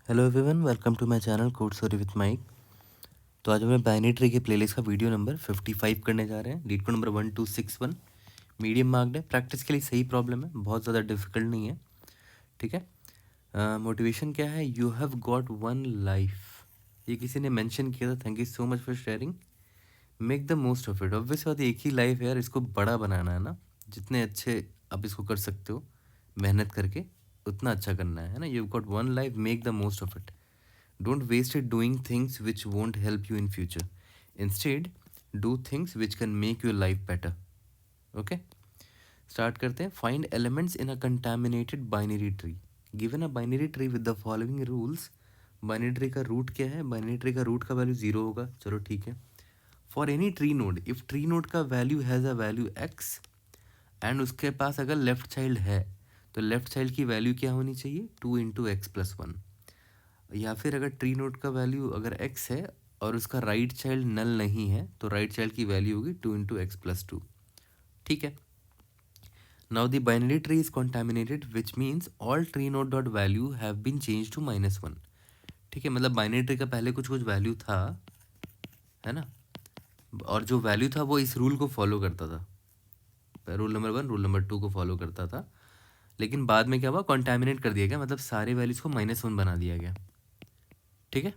Hello everyone, welcome to my channel code story with Mike. तो आज हम binary tree के प्लेलिस्ट का वीडियो नंबर 55 करने जा रहे हैं। LeetCode number 1261 medium marked है। प्रैक्टिस के लिए सही प्रॉब्लम है, बहुत ज़्यादा डिफिकल्ट नहीं है। ठीक है। मोटिवेशन क्या है? You have got one life. ये किसी ने मेंशन किया था। Thank you so much for sharing. Make the most of it. Obvious बात, एक ही लाइफ है यार, इसको बड़ा बनाना है ना। जितने अच्छे आप इसको कर सकते हो मेहनत करके, उतना अच्छा करना है ना। You got one life, make the most of it. Don't waste it doing things which won't help you in future. Instead, do things which can make your life better. Okay? Start करते हैं. Find elements in a contaminated binary tree. Given a binary tree with the following rules. Binary tree का root क्या है? Binary tree का root का value 0 होगा. चलो ठीक है. For any tree node, if tree node का value has a value x and उसके पास अगर left child है, तो left child की value क्या होनी चाहिए? 2 into x plus 1. या फिर अगर ट्री नोड का वैल्यू अगर x है और उसका राइट चाइल्ड नल नहीं है, तो राइट चाइल्ड की वैल्यू होगी 2 इंटू एक्स प्लस 2। ठीक है। Now the binary tree is contaminated which means all tree node dot value have been change to -1। ठीक है, मतलब बाइनरी ट्री का पहले कुछ कुछ वैल्यू था, है ना, और जो वैल्यू था वो इस रूल को फॉलो करता था। रूल नंबर 1 रूल नंबर 2 को फॉलो करता था, लेकिन बाद में क्या हुआ? कॉन्टेमिनेट कर दिया गया, मतलब सारे वैल्यूज को -1 बना दिया गया। ठीक है।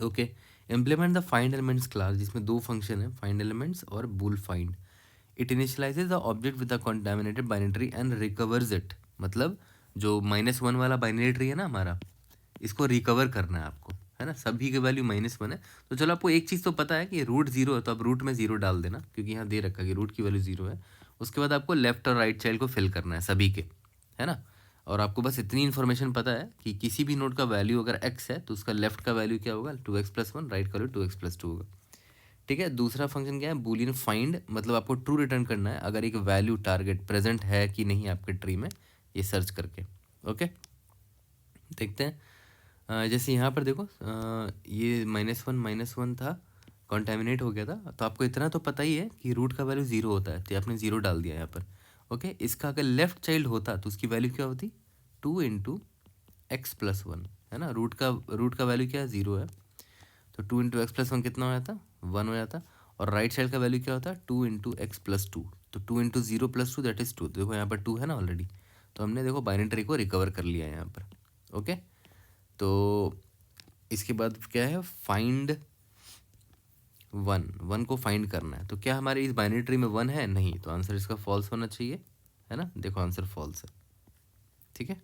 Okay. Implement the find elements class, जिसमें दो फंक्शन है, फाइंड एलिमेंट्स और bool find. It initializes the object with the contaminated binary tree and recovers it. मतलब जो -1 वाला बाइनरी ट्री है ना हमारा, इसको रिकवर करना है आपको, है ना। सभी के वैल्यू -1 है। तो चलो, आपको एक चीज़ तो पता है कि रूट 0 है, तो आप रूट में 0 डाल देना, क्योंकि यहाँ दे रखा है कि रूट की वैल्यू 0 है। उसके बाद आपको लेफ्ट और राइट चाइल्ड को फिल करना है सभी के, है ना। और आपको बस इतनी इन्फॉर्मेशन पता है कि किसी भी नोड का वैल्यू अगर x है, तो उसका लेफ्ट का वैल्यू क्या होगा? 2x प्लस 1, राइट का वैल्यू 2x प्लस 2 होगा। ठीक है। दूसरा फंक्शन क्या है? बूलियन फाइंड, मतलब आपको ट्रू रिटर्न करना है अगर एक वैल्यू टारगेट प्रेजेंट है कि नहीं आपके ट्री में, ये सर्च करके। ओके, देखते हैं। जैसे यहाँ पर देखो, ये -1 था, कॉन्टेमिनेट हो गया था, तो आपको इतना तो पता ही है कि रूट का वैल्यू 0 होता है, तो आपने 0 डाल दिया यहाँ पर। ओके, इसका अगर लेफ्ट चाइल्ड होता तो उसकी वैल्यू क्या होती? 2 इंटू एक्स प्लस 1, है ना। रूट का वैल्यू क्या है? 0 है, तो 2 इंटू एक्स प्लस 1 कितना हो जाता? 1 हो जाता। और राइट साइड का वैल्यू क्या होता है? 2 इंटू एक्स प्लस 2, तो 2 इंटू 0 प्लस 2 दैट इज़ 2। देखो यहाँ पर 2 है ना ऑलरेडी, तो हमने देखो बाइनरी ट्री को रिकवर कर लिया है यहाँ पर। ओके, तो इसके बाद क्या है? फाइंड वन को फाइंड करना है। तो क्या हमारे इस बाइनरी ट्री में 1 है? नहीं, तो आंसर इसका फॉल्स होना चाहिए, है ना। देखो आंसर फॉल्स है। ठीक है।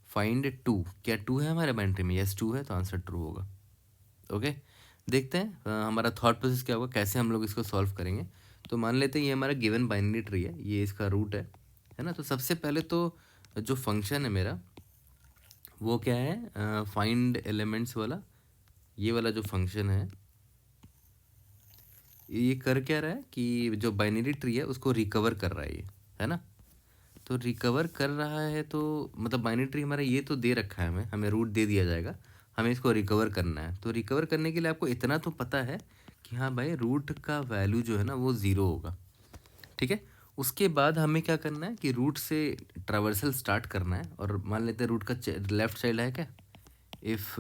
फाइंड 2, क्या 2 है हमारे बाइनरी ट्री में? यस 2 है, तो आंसर ट्रू होगा। ओके, देखते हैं हमारा थॉट प्रोसेस क्या होगा, कैसे हम लोग इसको सॉल्व करेंगे। तो मान लेते हैं ये हमारा गिवन बाइनरी ट्री है, ये इसका रूट है ना। तो सबसे पहले तो जो फंक्शन है मेरा, वो क्या है? फाइंड एलिमेंट्स वाला, ये वाला जो फंक्शन है, ये कर क्या रहा है कि जो बाइनरी ट्री है उसको रिकवर कर रहा है ये, है ना। तो रिकवर कर रहा है, तो मतलब बाइनरी ट्री हमारा ये तो दे रखा है, हमें रूट दे दिया जाएगा, हमें इसको रिकवर करना है। तो रिकवर करने के लिए आपको इतना तो पता है कि हाँ भाई, रूट का वैल्यू जो है ना वो 0 होगा। ठीक है। उसके बाद हमें क्या करना है कि रूट से ट्रावर्सल स्टार्ट करना है, और मान लेते हैं रूट का लेफ्ट चाइल्ड है क्या? इफ़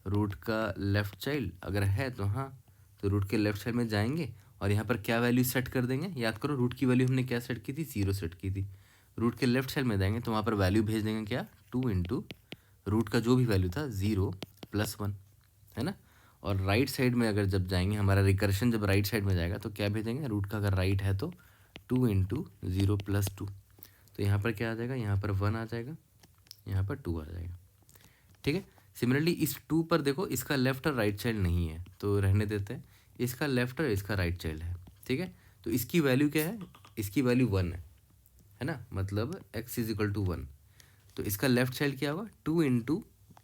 रूट का लेफ्ट चाइल्ड अगर है तो हाँ, तो रूट के लेफ्ट साइड में जाएंगे और यहाँ पर क्या वैल्यू सेट कर देंगे? याद करो, रूट की वैल्यू हमने क्या सेट की थी? 0 सेट की थी। रूट के लेफ्ट साइड में जाएंगे तो वहाँ पर वैल्यू भेज देंगे क्या? 2 इंटू रूट का जो भी वैल्यू था 0 प्लस 1, है ना। और राइट साइड में अगर जब जाएंगे, हमारा रिकर्शन जब राइट साइड में जाएगा तो क्या भेजेंगे? रूट का अगर राइट है तो 2 इंटू 0 प्लस 2, तो यहाँ पर क्या आ जाएगा? यहाँ पर 1 आ जाएगा, यहाँ पर 2 आ जाएगा। ठीक है। सिमिलरली इस 2 पर देखो, इसका लेफ्ट और राइट चाइल्ड नहीं है, तो रहने देते हैं। इसका लेफ्ट और इसका राइट चाइल्ड है। ठीक है। तो इसकी वैल्यू क्या है? इसकी वैल्यू 1 है ना, मतलब x इज इक्वल टू 1। तो इसका लेफ्ट चाइल्ड क्या होगा? 2 इंटू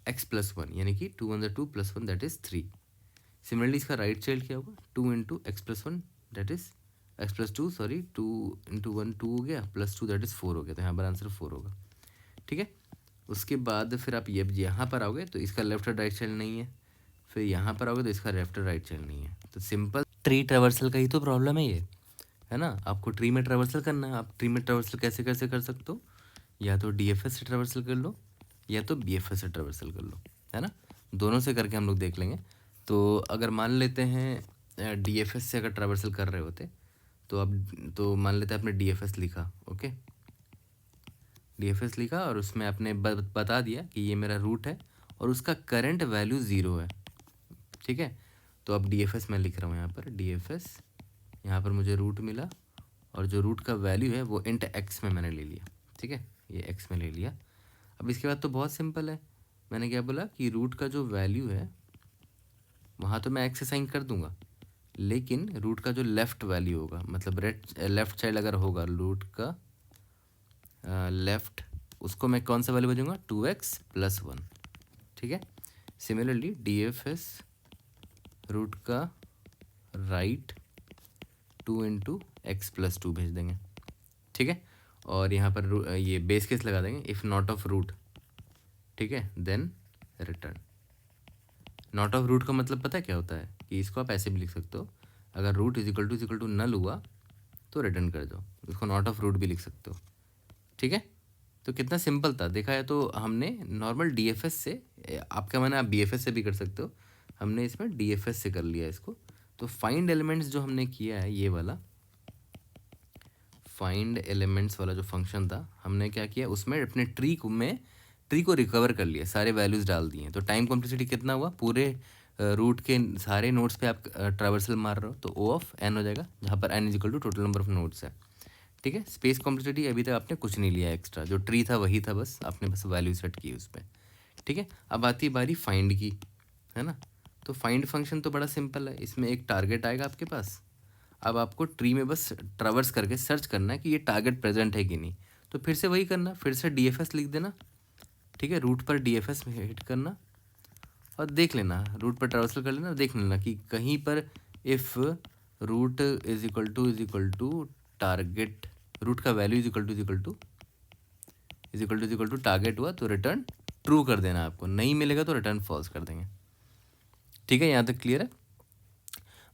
एक्स प्लस 1, यानी कि 2 one 2 plus 1 that is 3। Similarly इसका राइट चाइल्ड क्या होगा? 2 into x plus 1 that is x plus 2, sorry 2 into 1 2 हो गया, प्लस 2 दैट इज़ 4 हो गया, तो यहाँ पर आंसर 4 होगा। ठीक है। उसके बाद फिर आप ये यहाँ पर आओगे तो इसका लेफ्ट और राइट चाइल्ड नहीं है, फिर यहाँ पर आओगे तो इसका लेफ्ट और राइट चाइल्ड नहीं है। तो सिंपल ट्री ट्रेवर्सल का ही तो प्रॉब्लम है ये, है ना। आपको ट्री में ट्रेवर्सल करना है। आप ट्री में ट्रेवर्सल कैसे कैसे कर सकते हो? या तो डीएफएस से ट्रेवर्सल कर लो, या तो BFS से ट्रावर्सल कर लो, है ना। दोनों से करके हम लोग देख लेंगे। तो अगर मान लेते हैं DFS से अगर ट्रावर्सल कर रहे होते तो अब तो मान लेते हैं आपने DFS लिखा, ओके, DFS लिखा और उसमें आपने बता दिया कि ये मेरा रूट है और उसका करंट वैल्यू 0 है, ठीक है। तो अब DFS मैं लिख रहा हूँ यहाँ पर, DFS, यहाँ पर मुझे रूट मिला और जो रूट का वैल्यू है वो इंट x में मैंने ले लिया, ठीक है, ये x में ले लिया। अब इसके बाद तो बहुत सिंपल है, मैंने क्या बोला कि रूट का जो वैल्यू है वहाँ तो मैं x असाइन कर दूंगा, लेकिन रूट का जो लेफ़्ट वैल्यू होगा, मतलब लेफ़्ट साइड अगर होगा रूट का लेफ़्ट, उसको मैं कौन सा वैल्यू भेजूँगा, 2x + 1, ठीक है। सिमिलरली DFS रूट का राइट 2 × x + 2 भेज देंगे, ठीक है। और यहाँ पर ये बेस केस लगा देंगे, इफ़ नॉट ऑफ रूट, ठीक है, then return. Not of root का मतलब पता है क्या होता है कि इसको आप ऐसे भी लिख सकते हो, अगर रूट = नल हुआ तो रिटर्न कर दो, इसको नॉट ऑफ रूट भी लिख सकते हो, ठीक है। तो कितना सिंपल था, देखा है। तो हमने नॉर्मल DFS से, आपका माना आप BFS से भी कर सकते हो, हमने इसमें DFS से कर लिया इसको। तो फाइंड एलिमेंट्स जो हमने किया है, ये वाला फाइंड एलिमेंट्स वाला जो फंक्शन था, हमने क्या किया उसमें अपने ट्री को रिकवर कर लिया, सारे वैल्यूज़ डाल दिए। तो टाइम कॉम्प्लेक्सिटी कितना हुआ, पूरे रूट के सारे नोड्स पे आप ट्रावर्सल मार रहे हो तो O(n) हो जाएगा, जहाँ पर n = total number of nodes है, ठीक है। स्पेस कॉम्प्लेक्सिटी अभी तक आपने कुछ नहीं लिया एक्स्ट्रा, जो ट्री था वही था, बस आपने बस वैल्यू सेट की उस पर, ठीक है। अब आती है बारी फाइंड की, है ना। तो फाइंड फंक्शन तो बड़ा सिंपल है, इसमें एक टारगेट आएगा आपके पास, अब आपको ट्री में बस ट्रावर्स करके सर्च करना है कि ये टारगेट प्रेजेंट है कि नहीं। तो फिर से वही करना, फिर से DFS लिख देना, ठीक है, रूट पर DFS में हिट करना और देख लेना, रूट पर ट्रावर्सल कर लेना, देख लेना कि कहीं पर इफ़ रूट = टारगेट, रूट का वैल्यू = टारगेट हुआ तो रिटर्न ट्रू कर देना, आपको नहीं मिलेगा तो रिटर्न फॉल्स कर देंगे, ठीक है। यहाँ तक क्लियर है।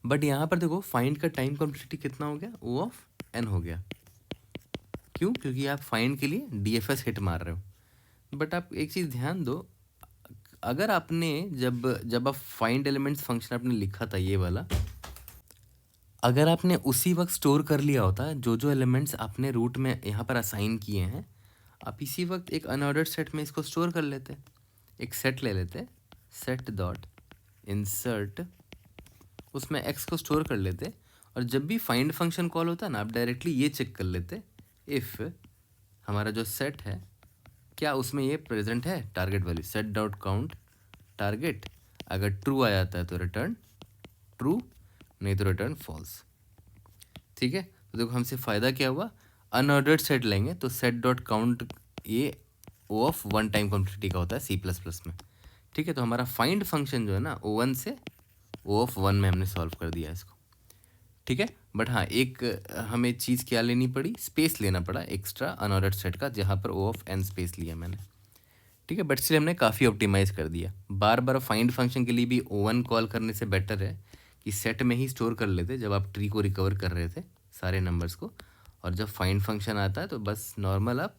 बट यहाँ पर देखो फाइंड का टाइम कॉम्प्लेक्सिटी कितना हो गया, O(n) हो गया, क्यों, क्योंकि आप फाइंड के लिए DFS हिट मार रहे हो। बट आप एक चीज़ ध्यान दो, अगर आपने जब आप फाइंड एलिमेंट्स फंक्शन आपने लिखा था ये वाला, अगर आपने उसी वक्त स्टोर कर लिया होता जो जो एलिमेंट्स आपने रूट में यहाँ पर असाइन किए हैं, आप इसी वक्त एक अनऑर्डर्ड सेट में इसको स्टोर कर लेते, एक सेट ले लेते, सेट डॉट इंसर्ट, उसमें x को स्टोर कर लेते और जब भी फाइंड फंक्शन कॉल होता है ना, आप डायरेक्टली ये चेक कर लेते इफ़ हमारा जो सेट है क्या उसमें ये प्रेजेंट है target value, set dot count target, अगर ट्रू आ जाता है तो रिटर्न ट्रू, नहीं तो रिटर्न फॉल्स, ठीक है। तो देखो हमसे फ़ायदा क्या हुआ, अनऑर्डर्ड सेट लेंगे तो सेट डॉट काउंट ये O(1) टाइम कॉम्प्लेक्सिटी का होता है C++ में, ठीक है। तो हमारा फाइंड फंक्शन जो है ना O(1) से O(1) में हमने सॉल्व कर दिया इसको, ठीक है। बट हाँ, एक हमें चीज़ क्या लेनी पड़ी, स्पेस लेना पड़ा एक्स्ट्रा अनऑर्डर्ड सेट का, जहाँ पर O(n) स्पेस लिया मैंने, ठीक है। बट स्टिल हमने काफ़ी ऑप्टिमाइज कर दिया। बार बार फाइंड फंक्शन के लिए भी O(1) कॉल करने से बेटर है कि सेट में ही स्टोर कर लेते जब आप ट्री को रिकवर कर रहे थे सारे नंबर्स को, और जब फाइंड फंक्शन आता है तो बस नॉर्मल आप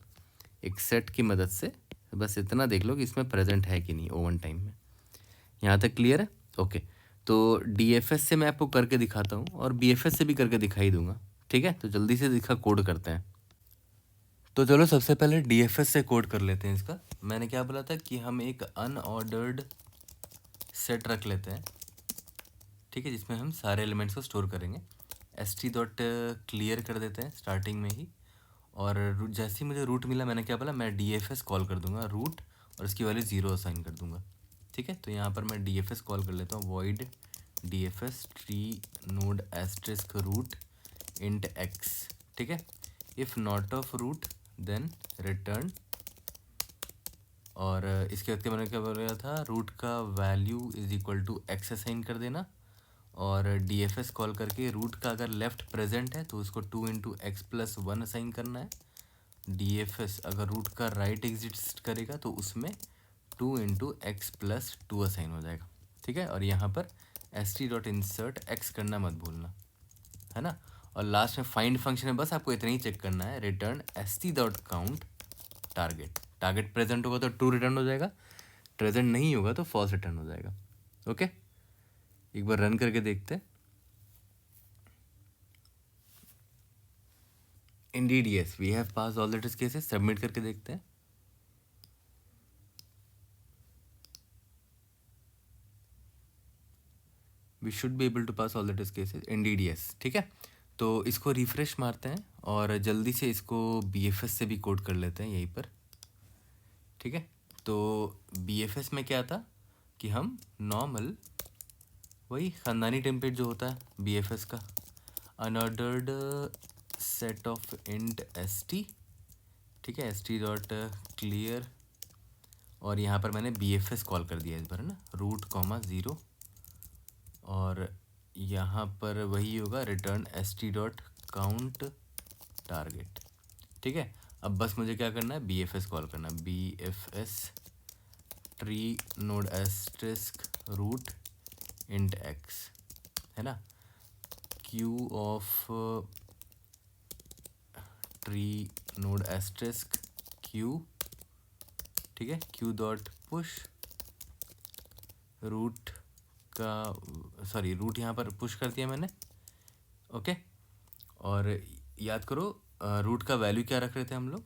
एक सेट की मदद से बस इतना देख लो कि इसमें प्रेजेंट है कि नहीं O(1) टाइम में। यहाँ तक क्लियर है, ओके। तो DFS से मैं आपको करके दिखाता हूँ और BFS से भी करके दिखाई दूंगा, ठीक है। तो जल्दी से दिखा कोड करते हैं। तो चलो सबसे पहले DFS से कोड कर लेते हैं इसका। मैंने क्या बोला था कि हम एक अनऑर्डर्ड सेट रख लेते हैं, ठीक है, जिसमें हम सारे एलिमेंट्स को स्टोर करेंगे। st डॉट क्लियर कर देते हैं स्टार्टिंग में ही, और जैसे ही मुझे रूट मिला मैंने क्या बोला, मैं DFS कॉल कर दूंगा रूट और इसकी वैल्यू 0 असाइन कर दूंगा, ठीक है। तो यहाँ पर मैं DFS कॉल कर लेता हूँ, void DFS tree node asterisk root int x, ठीक है। If not of root then return, और इसके वक्त मैंने क्या बोला था, रूट का वैल्यू = x असाइन कर देना, और DFS कॉल करके रूट का अगर लेफ़्ट प्रेजेंट है तो उसको 2 × x + 1 असाइन करना है। DFS अगर रूट का राइट एग्जिस्ट करेगा तो उसमें 2 × x + 2 असाइन हो जाएगा, ठीक है। और यहाँ पर st डॉट इंसर्ट x करना मत भूलना, है ना। और लास्ट में फाइंड फंक्शन है, बस आपको इतना ही चेक करना है, return st dot count target, target present होगा तो ट्रू रिटर्न हो जाएगा, प्रेजेंट नहीं होगा तो फॉल्स रिटर्न हो जाएगा। ओके, एक बार रन करके देखते हैं। Indeed yes, we have pass all the test cases. Submit करके देखते हैं। We should be able to pass all the test cases, indeed yes. ठीक है, तो इसको रिफ्रेश मारते हैं और जल्दी से इसको BFS से भी कोड कर लेते हैं यहीं पर। ठीक है, तो BFS में क्या था कि हम नॉर्मल वही ख़ानदानी टेम्पलेट जो होता है BFS का, unordered set of int st, ठीक है, st डॉट क्लियर, और यहाँ पर मैंने BFS कॉल कर दिया इस बार, है ना, रूट कॉमा 0, और यहाँ पर वही होगा return st dot count target. ठीक है, अब बस मुझे क्या करना है, BFS कॉल करना है, BFS tree node asterisk root int x, है ना, queue of tree node asterisk queue, ठीक है, क्यू डॉट पुश रूट का, सॉरी रूट यहाँ पर पुश कर दिया मैंने। ओके, और याद करो रूट का वैल्यू क्या रख रहे थे हम लोग,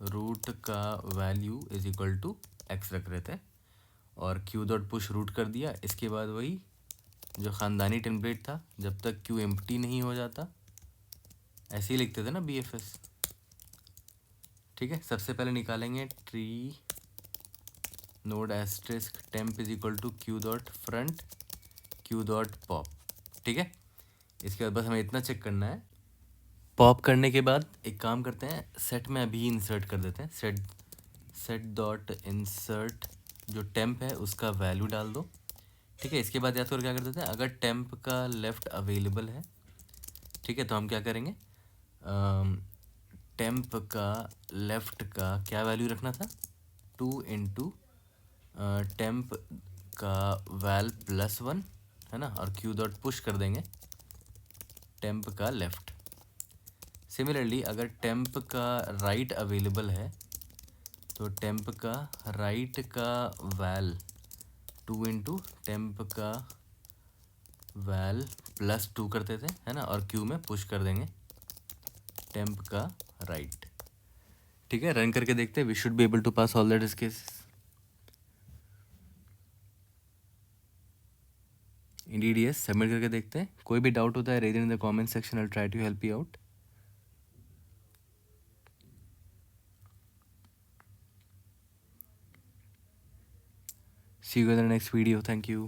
रूट का value is equal to x रख रहे थे, और क्यू डॉट पुश रूट कर दिया। इसके बाद वही जो ख़ानदानी टेम्पलेट था, जब तक क्यू एम्प्टी नहीं हो जाता ऐसे ही लिखते थे ना BFS। ठीक है, सबसे पहले निकालेंगे tree node asterisk temp is equal to queue dot front queue dot pop. ठीक है, इसके बाद बस हमें इतना चेक करना है। पॉप करने के बाद एक काम करते हैं, सेट में अभी इंसर्ट कर देते हैं, सेट डॉट इंसर्ट जो टेम्प है उसका वैल्यू डाल दो। ठीक है, इसके बाद या तो क्या कर देते हैं, अगर टेम्प का लेफ़्ट अवेलेबल है, ठीक है, तो हम क्या करेंगे, टेम्प का लेफ़्ट का क्या वैल्यू रखना था, 2 इंटू टेम्प का वैल +1, है ना, और क्यू डॉट पुश कर देंगे टेम्प का लेफ़्ट। सिमिलरली अगर टेम्प का राइट अवेलेबल है तो टेम्प का राइट का वैल 2 इंटू टेम्प का वैल +2 करते थे, है ना, और क्यू में पुश कर देंगे टेम्प का राइट। ठीक है, रन करके देखते हैं। We should be able to pass all that is case. Indeed yes, submit करके देखते हैं। कोई भी डाउट होता है raise in the comment section, I will try to help you out. See you in the next video. Thank you.